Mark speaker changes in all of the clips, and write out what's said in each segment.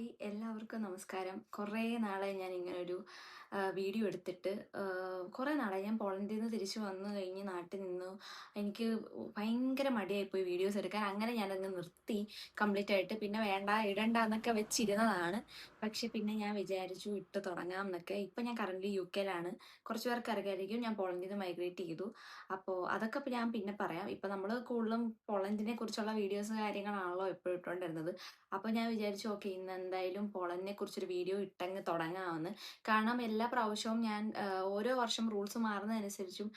Speaker 1: Hi എല്ലാവർക്കും നമസ്കാരം. കുറേ നാളായി ഞാൻ ഇങ്ങനൊരു വീഡിയോ എടുത്തിട്ട്. കുറേ നാളായി ഞാൻ പോളണ്ടിൽ നിന്ന് തിരിച്ച് വന്നു കഴിഞ്ഞ് നാട്ടിൽ നിന്നു. എനിക്ക് ഭയങ്കര മടിയായിപ്പോയി വീഡിയോസ് എടുക്കാൻ. അങ്ങനെ ഞാനങ്ങ് നിർത്തി കംപ്ലീറ്റ് ആയിട്ട്. പിന്നെ വേണ്ട ഇടണ്ട എന്നൊക്കെ വെച്ചിരുന്നതാണ്. പക്ഷെ പിന്നെ ഞാൻ വിചാരിച്ചു ഇട്ട് തുടങ്ങാം എന്നൊക്കെ. ഇപ്പം ഞാൻ കറൻ്റ് UK-ലാണ്. കുറച്ച് പേർക്ക് അറിയായിരിക്കും ഞാൻ പോളണ്ടിൽ നിന്ന് മൈഗ്രേറ്റ് ചെയ്തു. അപ്പോൾ അതൊക്കെ ഇപ്പം ഞാൻ പിന്നെ പറയാം. ഇപ്പം നമ്മൾ കൂടുതലും പോളണ്ടിനെ കുറിച്ചുള്ള വീഡിയോസ് കാര്യങ്ങളാണല്ലോ എപ്പോഴും ഇട്ടുകൊണ്ടിരുന്നത്. അപ്പോൾ ഞാൻ വിചാരിച്ചു ഓക്കെ ഇന്ന് എന്തായാലും പോളണ്ടിനെ കുറിച്ചൊരു വീഡിയോ ഇട്ടങ്ങ് തുടങ്ങാമെന്ന്. കാരണം എല്ലാ പ്രാവശ്യവും ഞാൻ ഓരോ വർഷം റൂൾസ് മാറുന്നതനുസരിച്ചും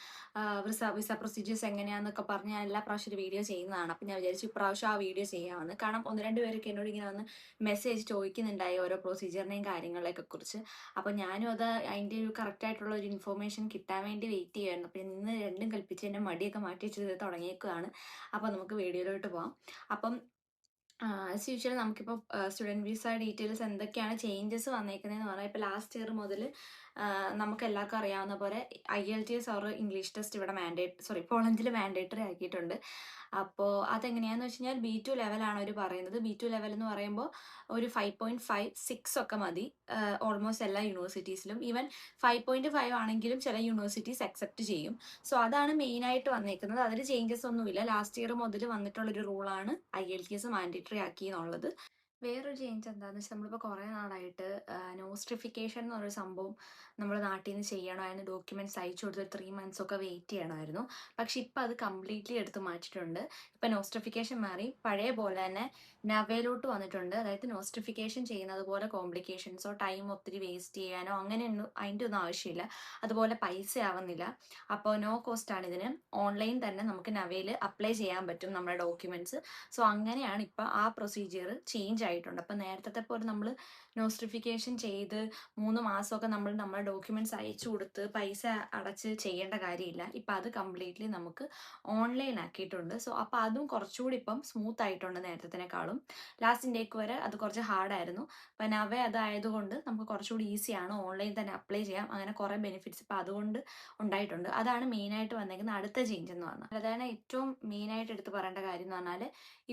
Speaker 1: വിസ വിസ പ്രൊസീജിയേഴ്സ് എങ്ങനെയാണെന്നൊക്കെ പറഞ്ഞ് ഞാൻ എല്ലാ പ്രാവശ്യം ഒരു വീഡിയോ ചെയ്യുന്നതാണ്. അപ്പം ഞാൻ വിചാരിച്ചു ഇപ്രാവശ്യം ആ വീഡിയോ ചെയ്യാമെന്ന്. കാരണം ഒന്ന് രണ്ട് പേരൊക്കെ എന്നോട് ഇങ്ങനെ വന്ന് മെസ്സേജ് ചോദിക്കുന്നുണ്ടായി ഓരോ പ്രൊസീജിയറിനെയും കാര്യങ്ങളെയൊക്കെ കുറിച്ച്. അപ്പോൾ ഞാനും അത് അതിൻ്റെ ഒരു കറക്റ്റായിട്ടുള്ള ഒരു ഇൻഫോർമേഷൻ കിട്ടാൻ വേണ്ടി വെയിറ്റ് ചെയ്യുമായിരുന്നു. അപ്പം ഇന്ന് രണ്ടും കൽപ്പിച്ച് എൻ്റെ മടിയൊക്കെ മാറ്റി വെച്ചത് തുടങ്ങിയേക്കുകയാണ്. അപ്പോൾ നമുക്ക് വീഡിയോയിലോട്ട് പോകാം. അപ്പം ആസ് യൂഷ്വൽ നമുക്കിപ്പോൾ സ്റ്റുഡൻറ്റ് വിസ ഡീറ്റെയിൽസ് എന്തൊക്കെയാണ് ചേഞ്ചസ് വന്നേക്കുന്നതെന്ന് പറഞ്ഞാൽ ഇപ്പോൾ ലാസ്റ്റ് ഇയർ മുതൽ നമുക്ക് എല്ലാവർക്കും അറിയാവുന്ന പോലെ IELTS ഓർ ഇംഗ്ലീഷ് ടെസ്റ്റ് ഇവിടെ പോളണ്ടിൽ മാൻഡേറ്ററി ആക്കിയിട്ടുണ്ട്. അപ്പോൾ അതെങ്ങനെയാണെന്ന് വെച്ച് കഴിഞ്ഞാൽ B2 ലെവലാണ് അവർ പറയുന്നത്. B2 ലെവൽ എന്ന് പറയുമ്പോൾ ഒരു 5.56 ഒക്കെ മതി ഓൾമോസ്റ്റ് എല്ലാ യൂണിവേഴ്സിറ്റീസിലും. ഈവൻ 5.5 ആണെങ്കിലും ചില യൂണിവേഴ്സിറ്റീസ് അക്സെപ്റ്റ് ചെയ്യും. സോ അതാണ് മെയിനായിട്ട് വന്നേക്കുന്നത്. അതിൽ ചേഞ്ചസ് ഒന്നുമില്ല. ലാസ്റ്റ് ഇയർ മുതൽ വന്നിട്ടുള്ളൊരു റൂളാണ് IELTS മാൻഡേറ്ററി ആക്കി എന്നുള്ളത്. വേറൊരു ചേഞ്ച് എന്താണെന്ന് വെച്ചാൽ നമ്മളിപ്പോൾ കുറേ നാളായിട്ട് നോസ്ട്രിഫിക്കേഷൻ എന്ന് പറഞ്ഞൊരു സംഭവം നമ്മൾ നാട്ടിൽ നിന്ന് ചെയ്യണമായിരുന്നു. ഡോക്യുമെൻറ്റ്സ് അയച്ചു കൊടുത്ത് 3 months ഒക്കെ വെയിറ്റ് ചെയ്യണമായിരുന്നു. പക്ഷെ ഇപ്പം അത് കംപ്ലീറ്റ്ലി എടുത്ത് മാറ്റിയിട്ടുണ്ട്. ഇപ്പം നോസ്ട്രിഫിക്കേഷൻ മാറി പഴയ പോലെ തന്നെ നവയിലോട്ട് വന്നിട്ടുണ്ട്. അതായത് നോസ്ട്രിഫിക്കേഷൻ ചെയ്യുന്നത് പോലെ കോംപ്ലിക്കേഷൻസോ ടൈം ഒത്തിരി വേസ്റ്റ് ചെയ്യാനോ അങ്ങനെയൊന്നും അതിൻ്റെ ഒന്നും ആവശ്യമില്ല. അതുപോലെ പൈസ ആവുന്നില്ല. അപ്പോൾ നോ കോസ്റ്റ് ആണ് ഇതിന്. ഓൺലൈൻ തന്നെ നമുക്ക് നവയിൽ അപ്ലൈ ചെയ്യാൻ പറ്റും നമ്മുടെ ഡോക്യുമെൻറ്റ്സ്. സോ അങ്ങനെയാണ് ഇപ്പം ആ പ്രൊസീജിയർ ചേഞ്ച് ആയിട്ടുണ്ട്. അപ്പം നേരത്തെ പോലെ നമ്മൾ നോസ്ട്രിഫിക്കേഷൻ ചെയ്ത് 3 മാസമൊക്കെ നമ്മൾ നമ്മുടെ ഡോക്യുമെൻറ്റ്സ് അയച്ചു കൊടുത്ത് പൈസ അടച്ച് ചെയ്യേണ്ട കാര്യമില്ല. ഇപ്പം അത് കംപ്ലീറ്റ്ലി നമുക്ക് ഓൺലൈൻ ആക്കിയിട്ടുണ്ട്. സോ അപ്പോൾ അതും കുറച്ചുകൂടി ഇപ്പം സ്മൂത്ത് ആയിട്ടുണ്ട് നേരത്തേക്കാളും. ലാസ്റ്റ് ഇൻടേക്ക് വരെ അത് കുറച്ച് ഹാർഡായിരുന്നു. അപ്പം നവേ അതായതുകൊണ്ട് നമുക്ക് കുറച്ചുകൂടി ഈസിയാണ്. ഓൺലൈൻ തന്നെ അപ്ലൈ ചെയ്യാം. അങ്ങനെ കുറേ ബെനിഫിറ്റ്സ് ഇപ്പം അതുകൊണ്ട് ഉണ്ടായിട്ടുണ്ട്. അതാണ് മെയിനായിട്ട് വന്നേക്കുന്ന അടുത്ത ചേഞ്ച് എന്ന് പറഞ്ഞാൽ. അതാണ് ഏറ്റവും മെയിനായിട്ട് എടുത്ത് പറയേണ്ട കാര്യം എന്ന് പറഞ്ഞാൽ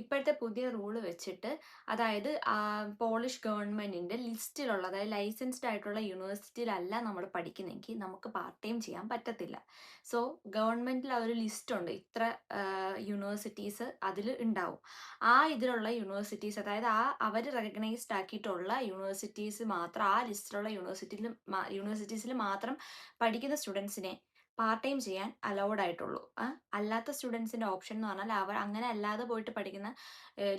Speaker 1: ഇപ്പോഴത്തെ പുതിയ റൂള് വെച്ചിട്ട്, അതായത് പോളിഷ് ഗവൺമെൻറ്റിൻ്റെ ലിസ്റ്റിലുള്ള, അതായത് ലൈസൻസ്ഡ് ആയിട്ടുള്ള യൂണിവേഴ്സിറ്റിയിലല്ല നമ്മൾ പഠിക്കുന്നെങ്കിൽ നമുക്ക് പാർട്ട് ടൈം ചെയ്യാൻ പറ്റത്തില്ല. സോ ഗവൺമെൻറ്റിൽ ഒരു ലിസ്റ്റ് ഉണ്ട്, ഇത്ര യൂണിവേഴ്സിറ്റീസ് അതിൽ ഉണ്ടാവും. ആ ഇതിലുള്ള യൂണിവേഴ്സിറ്റീസ്, അതായത് അവർ റെക്കഗ്നൈസ്ഡ് ആക്കിയിട്ടുള്ള യൂണിവേഴ്സിറ്റീസ് മാത്രം, ആ ലിസ്റ്റിലുള്ള യൂണിവേഴ്സിറ്റീസിൽ മാത്രം പഠിക്കുന്ന സ്റ്റുഡൻസിനെ പാർട്ട് ടൈം ചെയ്യാൻ അലൗഡ് ആയിട്ടുള്ളൂ. അല്ലാത്ത സ്റ്റുഡൻസിൻ്റെ ഓപ്ഷൻ എന്ന് പറഞ്ഞാൽ അവർ അങ്ങനെ അല്ലാതെ പോയിട്ട് പഠിക്കുന്ന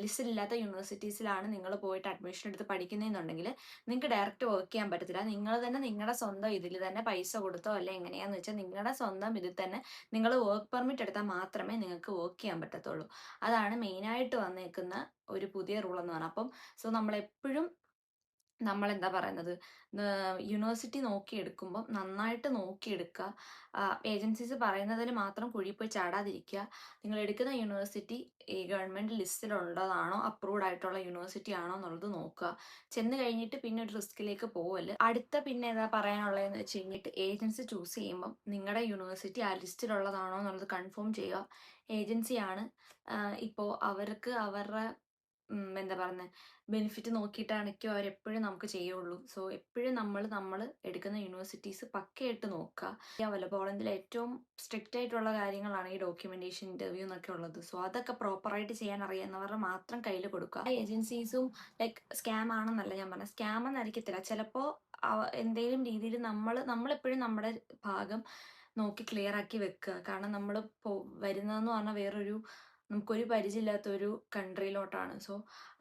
Speaker 1: ലിസ്റ്റിലില്ലാത്ത യൂണിവേഴ്സിറ്റീസിലാണ് നിങ്ങൾ പോയിട്ട് അഡ്മിഷൻ എടുത്ത് പഠിക്കുന്നതെന്നുണ്ടെങ്കിൽ നിങ്ങൾക്ക് ഡയറക്റ്റ് വർക്ക് ചെയ്യാൻ പറ്റത്തില്ല. നിങ്ങൾ തന്നെ നിങ്ങളുടെ സ്വന്തം ഇതിൽ തന്നെ പൈസ കൊടുത്തോ അല്ലെ എങ്ങനെയാണെന്ന് വെച്ചാൽ നിങ്ങളുടെ സ്വന്തം ഇതിൽ തന്നെ നിങ്ങൾ വർക്ക് പെർമിറ്റ് എടുത്താൽ മാത്രമേ നിങ്ങൾക്ക് വർക്ക് ചെയ്യാൻ പറ്റത്തുള്ളൂ. അതാണ് മെയിനായിട്ട് വന്നേക്കുന്ന ഒരു പുതിയ റൂൾ എന്ന് പറഞ്ഞാൽ. അപ്പം സോ നമ്മളെപ്പോഴും നമ്മളെന്താ പറയുന്നത്, യൂണിവേഴ്സിറ്റി നോക്കിയെടുക്കുമ്പം നന്നായിട്ട് നോക്കിയെടുക്കുക. ഏജൻസീസ് പറയുന്നതിൽ മാത്രം കുഴി പോയി ചാടാതിരിക്കുക. നിങ്ങൾ എടുക്കുന്ന യൂണിവേഴ്സിറ്റി ഈ ഗവൺമെൻറ് ലിസ്റ്റിലുള്ളതാണോ, അപ്രൂവ്ഡ് ആയിട്ടുള്ള യൂണിവേഴ്സിറ്റി ആണോ എന്നുള്ളത് നോക്കുക. ചെന്ന് കഴിഞ്ഞിട്ട് പിന്നെ ഒരു റിസ്കിലേക്ക് പോവല്ല. അടുത്ത പിന്നെ എന്താ പറയാനുള്ളതെന്ന് വെച്ച് കഴിഞ്ഞിട്ട്, ഏജൻസി ചൂസ് ചെയ്യുമ്പം നിങ്ങളുടെ യൂണിവേഴ്സിറ്റി ആ ലിസ്റ്റിലുള്ളതാണോ എന്നുള്ളത് കൺഫേം ചെയ്യുക. ഏജൻസിയാണ് ഇപ്പോൾ അവർക്ക് അവരുടെ എന്താ പറയുന്നത് ബെനിഫിറ്റ് നോക്കിയിട്ടാണെങ്കിലും അവരെപ്പോഴും നമുക്ക് ചെയ്യുള്ളൂ. സോ എപ്പോഴും നമ്മൾ എടുക്കുന്ന യൂണിവേഴ്സിറ്റീസ് പക്കയായിട്ട് നോക്കുക. അറിയാമല്ലോ പോളണ്ടിൽ ഏറ്റവും സ്ട്രിക്റ്റ് ആയിട്ടുള്ള കാര്യങ്ങളാണ് ഈ ഡോക്യുമെന്റേഷൻ, ഇന്റർവ്യൂ എന്നൊക്കെ ഉള്ളത്. സോ അതൊക്കെ പ്രോപ്പറായിട്ട് ചെയ്യാൻ അറിയുന്നവരുടെ മാത്രം കയ്യിൽ കൊടുക്കുക. ഏജൻസീസും ലൈക്ക് സ്കാം ആണെന്നല്ല ഞാൻ പറഞ്ഞത്, സ്കാം എന്നായിരിക്കത്തില്ല. ചിലപ്പോൾ എന്തെങ്കിലും രീതിയിൽ നമ്മളെപ്പോഴും നമ്മുടെ ഭാഗം നോക്കി ക്ലിയർ ആക്കി വെക്കുക. കാരണം നമ്മൾ വരുന്നതെന്ന് പറഞ്ഞാൽ വേറൊരു നമുക്കൊരു പരിചയമില്ലാത്തൊരു കൺട്രിയിലോട്ടാണ്. സോ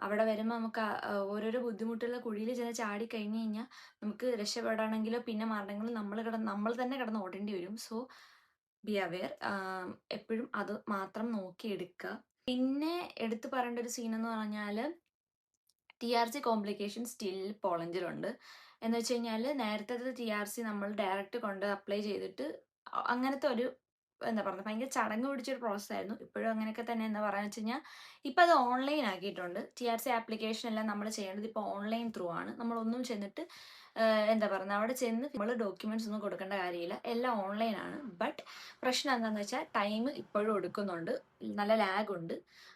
Speaker 1: അവിടെ വരുമ്പോൾ നമുക്ക് ഓരോരോ ബുദ്ധിമുട്ടുള്ള കുഴിയിൽ ചെന്ന് ചാടി കഴിഞ്ഞ് കഴിഞ്ഞാൽ നമുക്ക് രക്ഷപ്പെടണമെങ്കിലോ പിന്നെ മാറണമെങ്കിലോ നമ്മൾ തന്നെ കിടന്ന് ഓടേണ്ടി വരും. So be aware. എപ്പോഴും അത് മാത്രം നോക്കിയെടുക്കുക. പിന്നെ എടുത്തു പറയേണ്ട ഒരു സീൻ എന്ന് പറഞ്ഞാൽ TRC കോംപ്ലിക്കേഷൻ സ്റ്റിൽ പോളണ്ടിലുണ്ട്. എന്ന് വെച്ച് കഴിഞ്ഞാൽ നേരത്തെ TRC നമ്മൾ ഡയറക്റ്റ് കൊണ്ട് അപ്ലൈ ചെയ്തിട്ട് അങ്ങനത്തെ ഒരു എന്താ പറയുക ഭയങ്കര ചടങ്ങ് പിടിച്ചൊരു പ്രോസസ്സായിരുന്നു. ഇപ്പോഴും അങ്ങനെയൊക്കെ തന്നെ എന്താ പറയുക വെച്ച് കഴിഞ്ഞാൽ ഇപ്പം അത് ഓൺലൈൻ ആക്കിയിട്ടുണ്ട്. TRC ആപ്ലിക്കേഷൻ എല്ലാം നമ്മൾ ചെയ്യേണ്ടത് ഇപ്പോൾ ഓൺലൈൻ ത്രൂ ആണ്. നമ്മളൊന്നും ചെന്നിട്ട് എന്താ പറയുക അവിടെ ചെന്ന് നമ്മൾ ഡോക്യുമെന്റ്സ് ഒന്നും കൊടുക്കേണ്ട കാര്യമില്ല. എല്ലാം ഓൺലൈനാണ്. ബട്ട് പ്രശ്നം എന്താണെന്ന് വെച്ചാൽ ടൈം ഇപ്പോഴും എടുക്കുന്നുണ്ട്. നല്ല ലാഗ് ഉണ്ട്.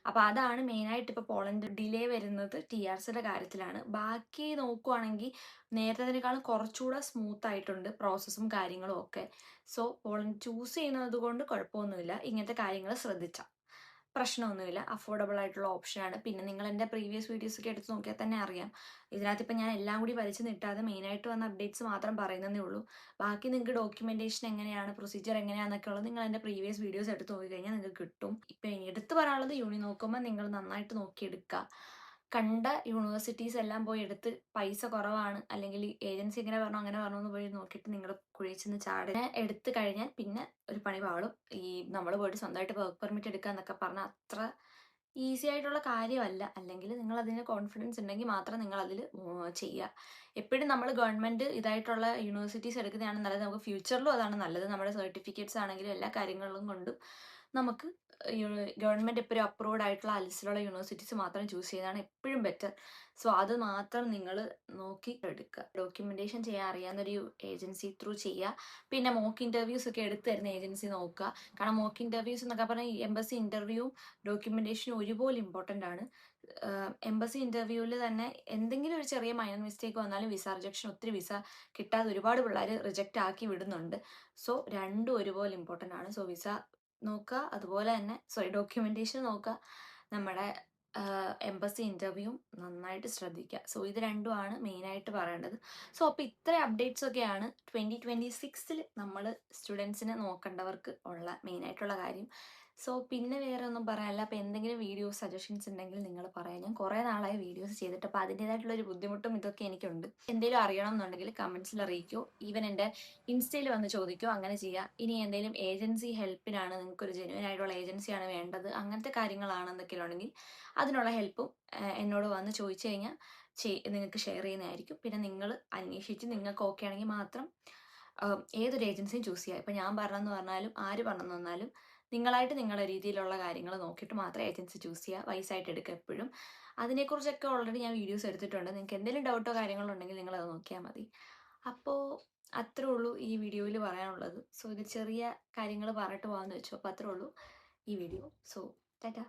Speaker 1: അപ്പോൾ അതാണ് മെയിനായിട്ട് ഇപ്പോൾ പോളണ്ട് ഡിലേ വരുന്നത് TRCയുടെ കാര്യത്തിലാണ്. ബാക്കി നോക്കുവാണെങ്കിൽ നേരത്തേതിനേക്കാളും കുറച്ചുകൂടെ സ്മൂത്ത് ആയിട്ടുണ്ട് പ്രോസസ്സും കാര്യങ്ങളും ഒക്കെ. സോ പോളണ്ട് ചൂസ് ചെയ്യുന്നത് കൊണ്ട് കുഴപ്പമൊന്നുമില്ല. ഇങ്ങനത്തെ കാര്യങ്ങൾ ശ്രദ്ധിച്ചാൽ പ്രശ്നമൊന്നുമില്ല. അഫോർഡബിൾ ആയിട്ടുള്ള ഓപ്ഷനാണ്. പിന്നെ നിങ്ങൾ എൻ്റെ പ്രീവിയസ് വീഡിയോസ് ഒക്കെ എടുത്ത് നോക്കിയാൽ തന്നെ അറിയാം. ഇതിനകത്ത് ഇപ്പം ഞാൻ എല്ലാം കൂടി വലിച്ചു നീട്ടാതെ മെയിനായിട്ട് വന്ന അപ്ഡേറ്റ്സ് മാത്രം പറയുന്നതേ ഉള്ളൂ. ബാക്കി നിങ്ങൾക്ക് ഡോക്യുമെന്റേഷൻ എങ്ങനെയാണ്, പ്രൊസീജിയർ എങ്ങനെയാണെന്നൊക്കെ ഉള്ളത് നിങ്ങൾ എൻ്റെ പ്രീവിയസ് വീഡിയോസ് എടുത്ത് നോക്കിക്കഴിഞ്ഞാൽ നിങ്ങൾക്ക് കിട്ടും. ഇപ്പം എടുത്ത് പറയാനുള്ളത് യൂണി നോക്കുമ്പോൾ നിങ്ങൾ നന്നായിട്ട് നോക്കിയെടുക്കുക. കണ്ട യൂണിവേഴ്സിറ്റീസ് എല്ലാം പോയി എടുത്ത് പൈസ കുറവാണ് അല്ലെങ്കിൽ ഏജൻസി ഇങ്ങനെ പറഞ്ഞു അങ്ങനെ പറഞ്ഞു എന്ന് പോയി നോക്കിയിട്ട് നിങ്ങൾ കുഴിച്ചെന്ന് ചാടിനെ എടുത്തു കഴിഞ്ഞാൽ പിന്നെ ഒരു പണി പാളും. ഈ നമ്മൾ പോയിട്ട് സ്വന്തമായിട്ട് വർക്ക് പെർമിറ്റ് എടുക്കുക എന്നൊക്കെ പറഞ്ഞാൽ അത്ര ഈസി ആയിട്ടുള്ള കാര്യമല്ല. അല്ലെങ്കിൽ നിങ്ങൾ അതിന് കോൺഫിഡൻസ് ഉണ്ടെങ്കിൽ മാത്രം നിങ്ങൾ അതിൽ ചെയ്യുക. എപ്പോഴും നമ്മൾ ഗവൺമെന്റ് ഇതായിട്ടുള്ള യൂണിവേഴ്സിറ്റീസ് എടുക്കുന്നതാണ് നല്ലത്. നമുക്ക് ഫ്യൂച്ചറിലും അതാണ് നല്ലത്. നമ്മുടെ സർട്ടിഫിക്കറ്റ്സ് ആണെങ്കിലും എല്ലാ കാര്യങ്ങളും കൊണ്ടും നമുക്ക് ഗവൺമെന്റ് എപ്പോഴും അപ്രൂവ്ഡ് ആയിട്ടുള്ള ആ ലിസ്റ്റിലുള്ള യൂണിവേഴ്സിറ്റീസ് മാത്രം ചൂസ് ചെയ്യുന്നതാണ് എപ്പോഴും ബെറ്റർ. സോ അത് മാത്രം നിങ്ങൾ നോക്കി എടുക്കുക. ഡോക്യുമെന്റേഷൻ ചെയ്യാൻ അറിയാവുന്നൊരു ഏജൻസി ത്രൂ ചെയ്യുക. പിന്നെ മോക്ക് ഇന്റർവ്യൂസ് ഒക്കെ എടുത്തു തരുന്ന ഏജൻസി നോക്കുക. കാരണം മോക്ക് ഇന്റർവ്യൂസ് എന്നൊക്കെ പറഞ്ഞാൽ എംബസി ഇന്റർവ്യൂവും ഡോക്യുമെന്റേഷനും ഒരുപോലെ ഇമ്പോർട്ടൻ്റ് ആണ്. എംബസി ഇന്റർവ്യൂവിൽ തന്നെ എന്തെങ്കിലും ഒരു ചെറിയ മൈനർ മിസ്റ്റേക്ക് വന്നാലും വിസ റിജക്ഷൻ, ഒത്തിരി വിസ കിട്ടാതെ ഒരുപാട് പിള്ളേർ റിജക്റ്റ് ആക്കി വിടുന്നുണ്ട്. സോ രണ്ടും ഒരുപോലെ ഇമ്പോർട്ടൻ്റ് ആണ്. സോ വിസ നോക്കുക, അതുപോലെ തന്നെ ഡോക്യുമെന്റേഷൻ നോക്കുക, നമ്മുടെ എംബസി ഇന്റർവ്യൂ നന്നായിട്ട് ശ്രദ്ധിക്കുക. സോ ഇത് രണ്ടുമാണ് മെയിനായിട്ട് പറയേണ്ടത്. സോ അപ്പോൾ ഇത്രയും അപ്ഡേറ്റ്സ് ഒക്കെയാണ് 2026 നമ്മൾ സ്റ്റുഡൻസിനെ നോക്കേണ്ടവർക്ക് ഉള്ള മെയിനായിട്ടുള്ള കാര്യം. സോ പിന്നെ വേറെ ഒന്നും പറയാനില്ല. അപ്പോൾ എന്തെങ്കിലും വീഡിയോസ് സജഷൻസ് ഉണ്ടെങ്കിൽ നിങ്ങൾ പറയാം. ഞാൻ കുറേ നാളായി വീഡിയോസ് ചെയ്തിട്ട്, അപ്പോൾ അതിൻ്റേതായിട്ടുള്ള ഒരു ബുദ്ധിമുട്ടും ഇതൊക്കെ എനിക്കുണ്ട്. എന്തെങ്കിലും അറിയണം എന്നുണ്ടെങ്കിൽ കമൻസിൽ അറിയിക്കോ, ഈവൻ എൻ്റെ ഇൻസ്റ്റയിൽ വന്ന് ചോദിക്കോ, അങ്ങനെ ചെയ്യാം. ഇനി എന്തെങ്കിലും ഏജൻസി ഹെൽപ്പിനാണ്, നിങ്ങൾക്കൊരു ജെന്യുവൻ ആയിട്ടുള്ള ഏജൻസിയാണ് വേണ്ടത്, അങ്ങനത്തെ കാര്യങ്ങളാണെന്നൊക്കെ ഉണ്ടെങ്കിൽ അതിനുള്ള ഹെൽപ്പും എന്നോട് വന്ന് ചോദിച്ചു കഴിഞ്ഞാൽ നിങ്ങൾക്ക് ഷെയർ ചെയ്യുന്നതായിരിക്കും. പിന്നെ നിങ്ങൾ അന്വേഷിച്ച് നിങ്ങൾക്ക് ഓക്കെ ആണെങ്കിൽ മാത്രം ഏതൊരു ഏജൻസിയും ചൂസ് ചെയ്യുക. ഇപ്പം ഞാൻ പറഞ്ഞെന്ന് പറഞ്ഞാലും ആര് പറഞ്ഞെന്ന് പറഞ്ഞാലും നിങ്ങളായിട്ട് നിങ്ങളുടെ രീതിയിലുള്ള കാര്യങ്ങൾ നോക്കിയിട്ട് മാത്രം ഏജൻസി ചൂസ് ചെയ്യുക. വൈസായിട്ട് എടുക്കുക എപ്പോഴും. അതിനെക്കുറിച്ചൊക്കെ ഓൾറെഡി ഞാൻ വീഡിയോസ് എടുത്തിട്ടുണ്ട്. നിങ്ങൾക്ക് എന്തെങ്കിലും ഡൗട്ടോ കാര്യങ്ങളോ ഉണ്ടെങ്കിൽ നിങ്ങൾ അത് നോക്കിയാൽ മതി. അപ്പോൾ അത്രേ ഉള്ളൂ ഈ വീഡിയോയിൽ പറയാനുള്ളത്. സോ ഇത് ചെറിയ കാര്യങ്ങൾ പറഞ്ഞിട്ട് പോകാമെന്ന് വെച്ചു. അപ്പോൾ അത്രേ ഉള്ളൂ ഈ വീഡിയോ. സോ ടാറ്റാ.